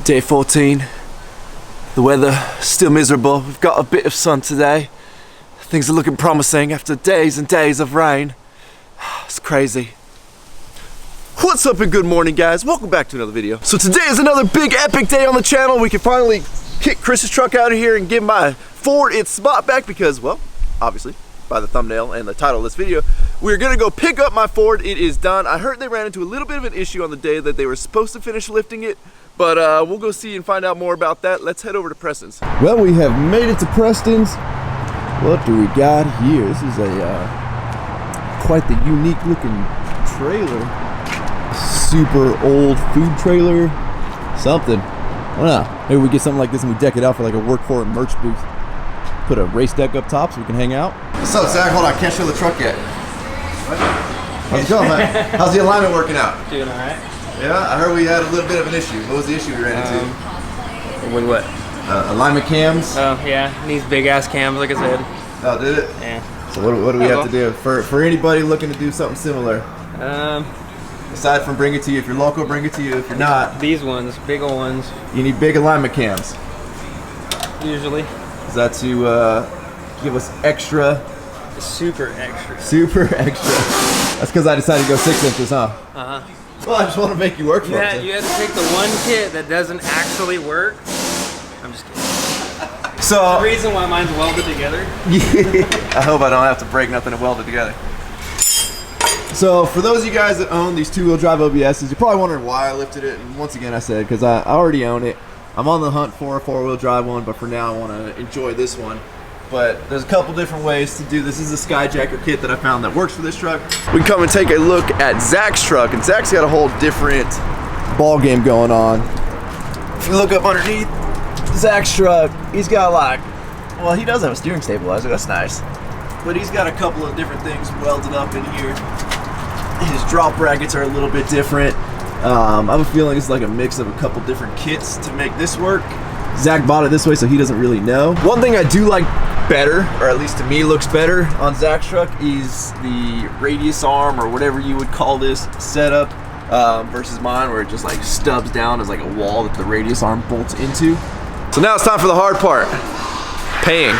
Day 14. The weather still miserable. We've got a bit of sun today. Things are looking promising after days and days of rain. It's crazy. What's up and good morning, guys? Welcome back to another video. So today is another big epic day on the channel. We can finally kick Chris's truck out of here and give my Ford its spot back because, well, obviously, by the thumbnail and the title of this video, we're gonna go pick up my Ford. It is done. I heard they ran into a little bit of an issue on the day that they were supposed to finish lifting it, but we'll go see and find out more about that. Let's head over to Prestons. Well, we have made it to Prestons. What do we got here? This is a quite the unique looking trailer. Super old food trailer. Something. I don't know. Maybe we get something like this and we deck it out for like a work for it merch booth. Put a race deck up top so we can hang out. What's up, Zach? Hold on, I can't show the truck yet. What? How's it going, man? How's the alignment working out? Doing alright. Yeah, I heard we had a little bit of an issue. What was the issue we ran into? With what? Alignment cams. Oh, yeah. These big ass cams, like I said. Oh, did it? Yeah. So what do we have to do? For anybody looking to do something similar? Aside from bring it to you, if you're local, bring it to you. If you're not, these ones, big old ones. You need big alignment cams. Usually. Is that to give us extra? Super extra. Super extra. That's because I decided to go 6 inches, huh? Uh-huh. Well, I just want to make you work for it. You had to take the one kit that doesn't actually work. I'm just kidding. So the reason why mine's welded together. Yeah. I hope I don't have to break nothing to weld it together. So for those of you guys that own these 2-wheel drive OBSs, you're probably wondering why I lifted it. And once again, I said because I already own it. I'm on the hunt for a 4-wheel drive one, but for now I want to enjoy this one. But there's a couple different ways to do this. This is a Skyjacker kit that I found that works for this truck. We can come and take a look at Zach's truck, and Zach's got a whole different ball game going on. If you look up underneath Zach's truck, he's got like, well, he does have a steering stabilizer, that's nice. But he's got a couple of different things welded up in here. His drop brackets are a little bit different. I have a feeling it's like a mix of a couple different kits to make this work. Zach bought it this way, so he doesn't really know. One thing I do like better, or at least to me looks better on Zach's truck, is the radius arm, or whatever you would call this setup, versus mine, where it just like stubs down as like a wall that the radius arm bolts into. So now it's time for the hard part, paying.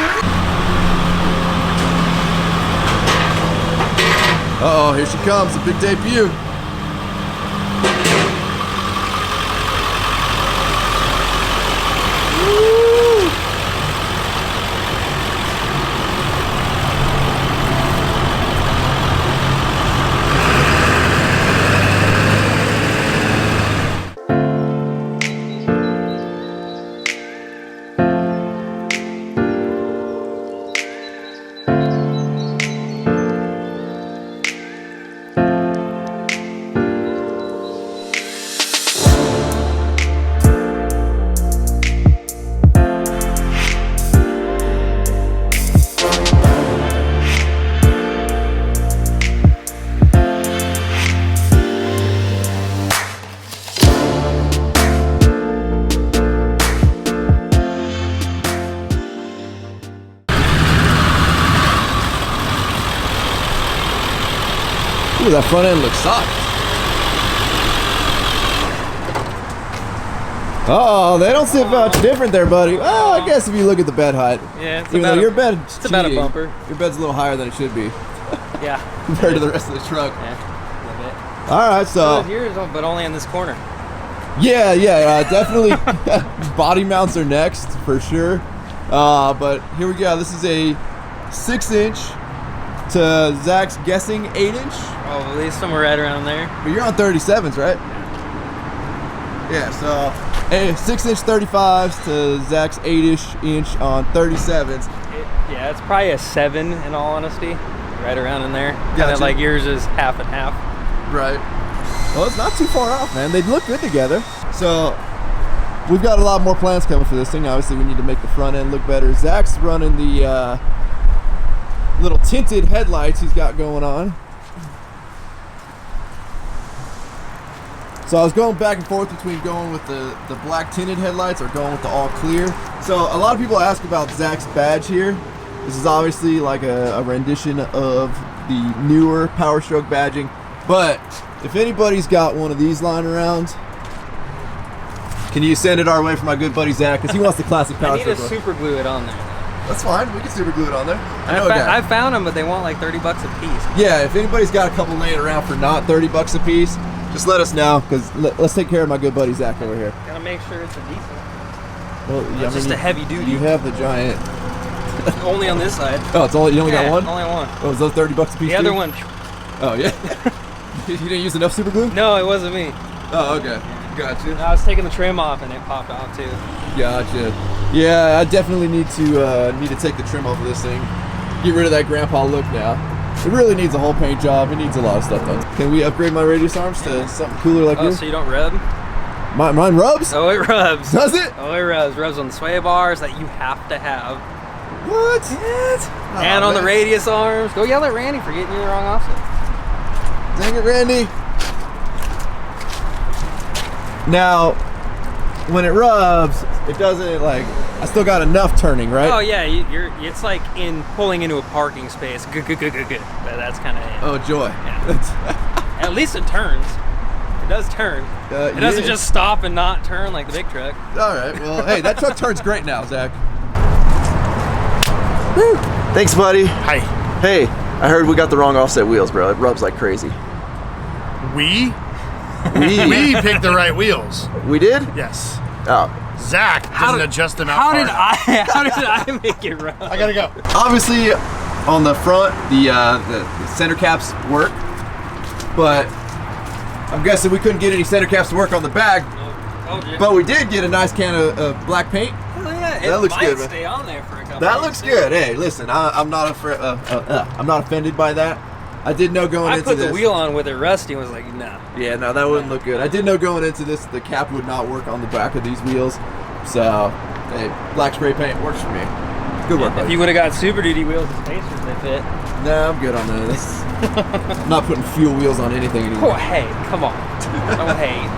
Uh-oh, here she comes, the big debut. Ooh, that front end looks soft. Oh, they don't sit much different there, buddy. Oh, I guess if you look at the bed height. Yeah, it's even though your bed's it's about a bumper. Your bed's a little higher than it should be. Yeah. Compared to the rest of the truck. Yeah, a little bit. All right, so. Yours, but only in this corner. Yeah, definitely. Body mounts are next for sure. But here we go. This is a 6-inch to Zach's guessing 8-inch. Oh, at least somewhere right around there. But you're on 37s, right? Yeah, so 6-inch 35s to Zach's 8-inch on 37s. Yeah, it's probably a 7 in all honesty, right around in there. Gotcha. Kind of like yours is half and half. Right. Well, it's not too far off, man. They look good together. So we've got a lot more plans coming for this thing. Obviously, we need to make the front end look better. Zach's running the little tinted headlights he's got going on. So I was going back and forth between going with the black tinted headlights or going with the all clear. So a lot of people ask about Zach's badge here. This is obviously like a rendition of the newer Power Stroke badging. But if anybody's got one of these lying around, Can you send it our way for my good buddy Zach? Because he wants the classic power I need to stroke. super glue it on there. That's fine. We can super glue it on there. I found them, but they want like 30 bucks a piece. Yeah, if anybody's got a couple laying around for not 30 bucks a piece, just let us know, because let's take care of my good buddy Zach over here. Gotta make sure it's a decent. Well, yeah, It's just a heavy duty. You have the giant. Only on this side. Oh, it's you only got one? Only one. Oh, was those 30 bucks a piece? The other one. Oh, yeah. You didn't use enough super glue? No, it wasn't me. Oh, okay. Gotcha. I was taking the trim off and it popped off too. Gotcha. Yeah, I definitely need to take the trim off of this thing. Get rid of that grandpa look now. It really needs a whole paint job. It needs a lot of stuff done. Can we upgrade my radius arms to something cooler like yours? So you don't rub? Mine rubs? Oh, it rubs. Does it? Oh, it rubs. Rubs on the sway bars that you have to have. What? Oh, and on the radius arms. Go yell at Randy for getting you the wrong offset. Dang it, Randy. Now, when it rubs, it doesn't like, I still got enough turning, right? Oh yeah, it's like pulling into a parking space. Good. That's kind of it. Oh, joy. Yeah. At least it turns. It does turn. It doesn't just stop and not turn like the big truck. All right, well, hey, that truck turns great now, Zach. Woo. Thanks, buddy. Hi. Hey, I heard we got the wrong offset wheels, bro. It rubs like crazy. We picked the right wheels. We did? Yes. Oh. Zach doesn't adjust them out. How did I make it rub? I gotta go. Obviously, on the front, the center caps work, but I'm guessing we couldn't get any center caps to work on the back. But we did get a nice can of black paint. Hell yeah, that looks good, man. Stay on there for a couple. That looks good. Hey, listen, I'm not offended by that. I did know going into this. I put the wheel on with it rusty and was like, nah. Yeah, no, that wouldn't look good. I did know going into this the cap would not work on the back of these wheels. So, hey, black spray paint works for me. Good work, buddy. If you would have got Super Duty wheels and spacers, they fit. Nah, I'm good on this. I'm not putting fuel wheels on anything anymore. Oh, hey, come on. Don't hate.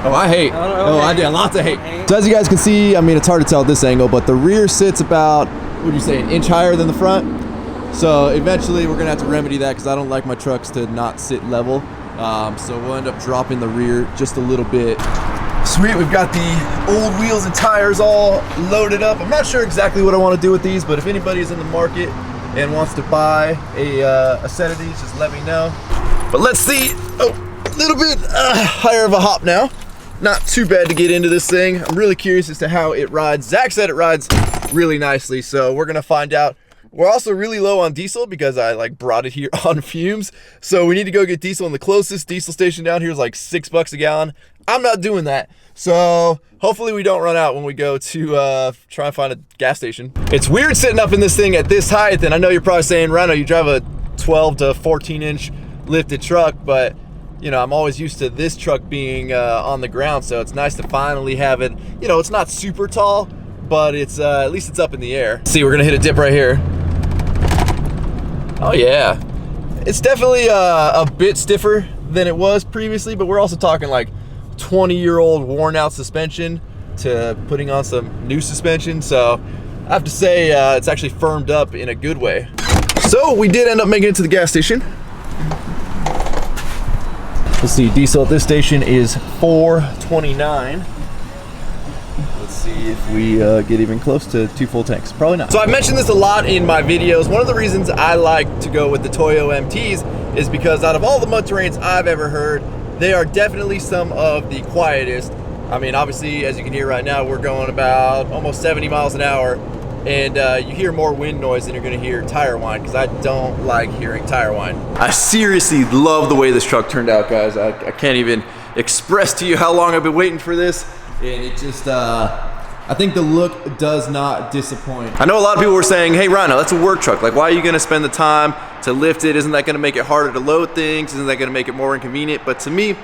Oh, I hate. I did lots of hate. So as you guys can see, I mean, it's hard to tell at this angle, but the rear sits about, what would you say, an inch higher than the front. So eventually we're gonna have to remedy that because I don't like my trucks to not sit level. So we'll end up dropping the rear just a little bit. Sweet, we've got the old wheels and tires all loaded up. I'm not sure exactly what I want to do with these, but if anybody's in the market and wants to buy a set of these, just let me know. But let's see, a little bit higher of a hop now. Not too bad to get into this thing. I'm really curious as to how it rides. Zach said it rides really nicely, so we're gonna find out. We're also really low on diesel because I brought it here on fumes. So we need to go get diesel, and the closest diesel station down here is like $6 a gallon. I'm not doing that. So hopefully we don't run out when we go to try and find a gas station. It's weird sitting up in this thing at this height, and I know you're probably saying, Rhino, you drive a 12 to 14 inch lifted truck, but you know, I'm always used to this truck being on the ground. So it's nice to finally have it, you know, it's not super tall, but it's at least it's up in the air. See, we're gonna hit a dip right here. Oh yeah, it's definitely a bit stiffer than it was previously, but we're also talking like 20-year-old worn out suspension to putting on some new suspension. So I have to say it's actually firmed up in a good way. So we did end up making it to the gas station. Let's see, diesel at this station is $4.29. Let's see if we get even close to 2 full tanks. Probably not. So I've mentioned this a lot in my videos. One of the reasons I like to go with the Toyo MTs is because out of all the mud terrains I've ever heard, they are definitely some of the quietest. I mean, obviously, as you can hear right now, we're going about almost 70 miles an hour, and you hear more wind noise than you're gonna hear tire whine, because I don't like hearing tire whine. I seriously love the way this truck turned out, guys. I can't even express to you how long I've been waiting for this, and it just, I think the look does not disappoint. I know a lot of people were saying, hey Rhino, that's a work truck. Like, why are you gonna spend the time to lift it? Isn't that gonna make it harder to load things? Isn't that gonna make it more inconvenient? But to me,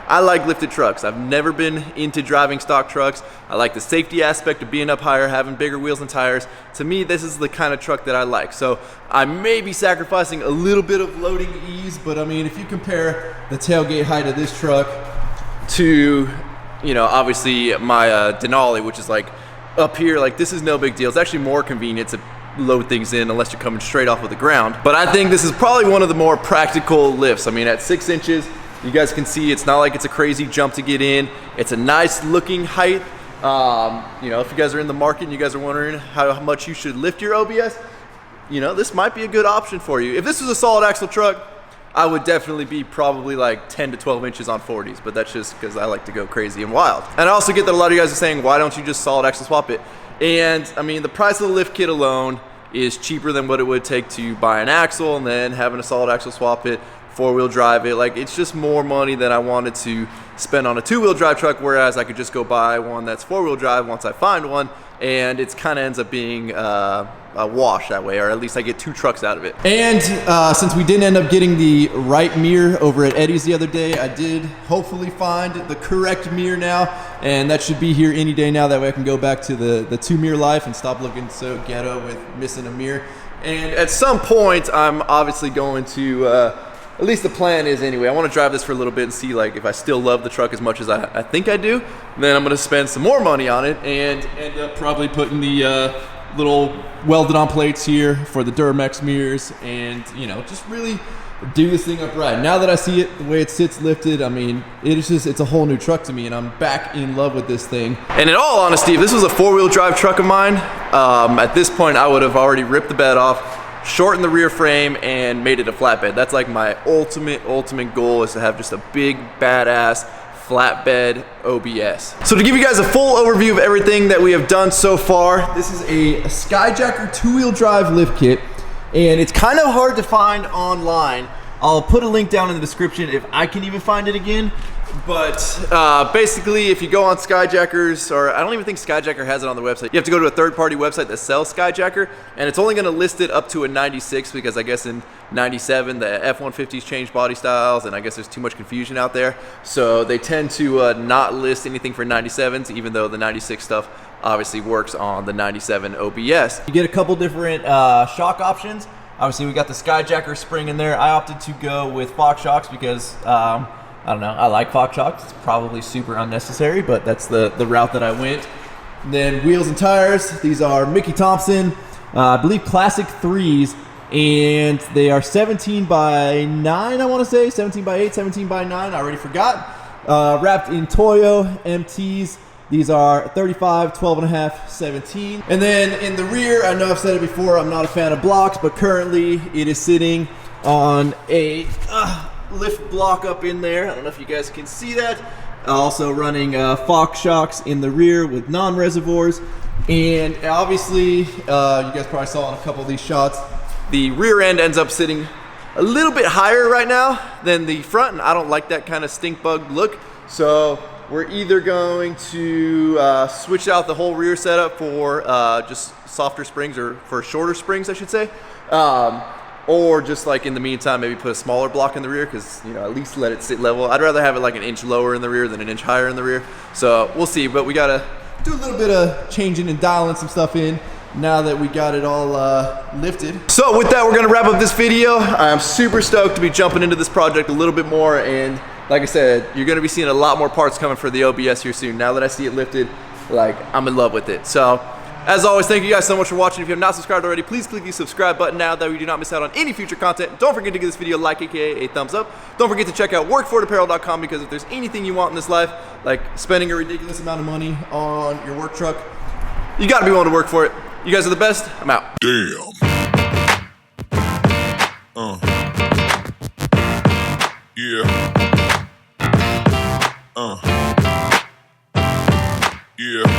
I like lifted trucks. I've never been into driving stock trucks. I like the safety aspect of being up higher, having bigger wheels and tires. To me, this is the kind of truck that I like. So I may be sacrificing a little bit of loading ease, but I mean, if you compare the tailgate height of this truck to, you know, obviously my Denali, which is like up here, like this is no big deal. It's actually more convenient to load things in unless you're coming straight off of the ground. But I think this is probably one of the more practical lifts. I mean, at 6 inches, You guys can see it's not like it's a crazy jump to get in. It's a nice looking height. You know, if you guys are in the market and you guys are wondering how much you should lift your OBS, you know, this might be a good option for you. If this was a solid axle truck, I would definitely be probably like 10 to 12 inches on 40s, but that's just because I like to go crazy and wild. And I also get that a lot of you guys are saying, why don't you just solid axle swap it? And I mean, the price of the lift kit alone is cheaper than what it would take to buy an axle and then having a solid axle swap it, four-wheel drive it. Like, it's just more money than I wanted to spend on a two-wheel drive truck, whereas I could just go buy one that's four-wheel drive once I find one, and it kind of ends up being a wash that way, or at least I get two trucks out of it. And since we didn't end up getting the right mirror over at Eddie's the other day, I did hopefully find the correct mirror now, and that should be here any day now. That way I can go back to the two-mirror life and stop looking so ghetto with missing a mirror. And at some point, I'm obviously going to, at least the plan is anyway, I want to drive this for a little bit and see like if I still love the truck as much as I think I do. Then I'm going to spend some more money on it and end up probably putting the little welded on plates here for the Duramax mirrors, and you know, just really do this thing up right. Now that I see it the way it sits lifted, I mean, it's a whole new truck to me, and I'm back in love with this thing. And in all honesty, if this was a four-wheel drive truck of mine, at this point I would have already ripped the bed off, shortened the rear frame, and made it a flatbed. That's like my ultimate goal, is to have just a big badass flatbed OBS. So to give you guys a full overview of everything that we have done so far, this is a Skyjacker two-wheel drive lift kit, and it's kind of hard to find online. I'll put a link down in the description if I can even find it again. But basically, if you go on Skyjackers, or I don't even think Skyjacker has it on the website, you have to go to a third-party website that sells Skyjacker, and it's only going to list it up to a 96, because I guess in 97 the F-150s changed body styles, and I guess there's too much confusion out there, so they tend to not list anything for 97s, even though the 96 stuff obviously works on the 97 OBS. You get a couple different shock options. Obviously, we got the Skyjacker spring in there. I opted to go with Fox shocks because I don't know, I like Fox shocks. It's probably super unnecessary, but that's the route that I went. And then wheels and tires, these are Mickey Thompson, I believe classic 3s, and they are 17 by 9, I want to say, 17 by 8, 17 by 9, I already forgot. Wrapped in Toyo MTs. These are 35, 12 and a half, 17. And then in the rear, I know I've said it before, I'm not a fan of blocks, but currently it is sitting on a lift block up in there. I don't know if you guys can see that. Also running Fox shocks in the rear with non-reservoirs. And obviously, you guys probably saw in a couple of these shots, the rear end ends up sitting a little bit higher right now than the front, and I don't like that kind of stink bug look. So we're either going to switch out the whole rear setup for just softer springs, or for shorter springs, I should say. Or just like in the meantime, maybe put a smaller block in the rear, because, you know, at least let it sit level. I'd rather have it like an inch lower in the rear than an inch higher in the rear. So we'll see, but we gotta do a little bit of changing and dialing some stuff in now that we got it all lifted. So with that, we're gonna wrap up this video. I'm super stoked to be jumping into this project a little bit more, and like I said, you're gonna be seeing a lot more parts coming for the OBS here soon. Now that I see it lifted, like, I'm in love with it. So as always, thank you guys so much for watching. If you have not subscribed already, please click the subscribe button now, that way you do not miss out on any future content. Don't forget to give this video a like, aka a thumbs up. Don't forget to check out workforapparel.com, because if there's anything you want in this life, like spending a ridiculous amount of money on your work truck, you gotta be willing to work for it. You guys are the best. I'm out. Damn. Yeah. Yeah.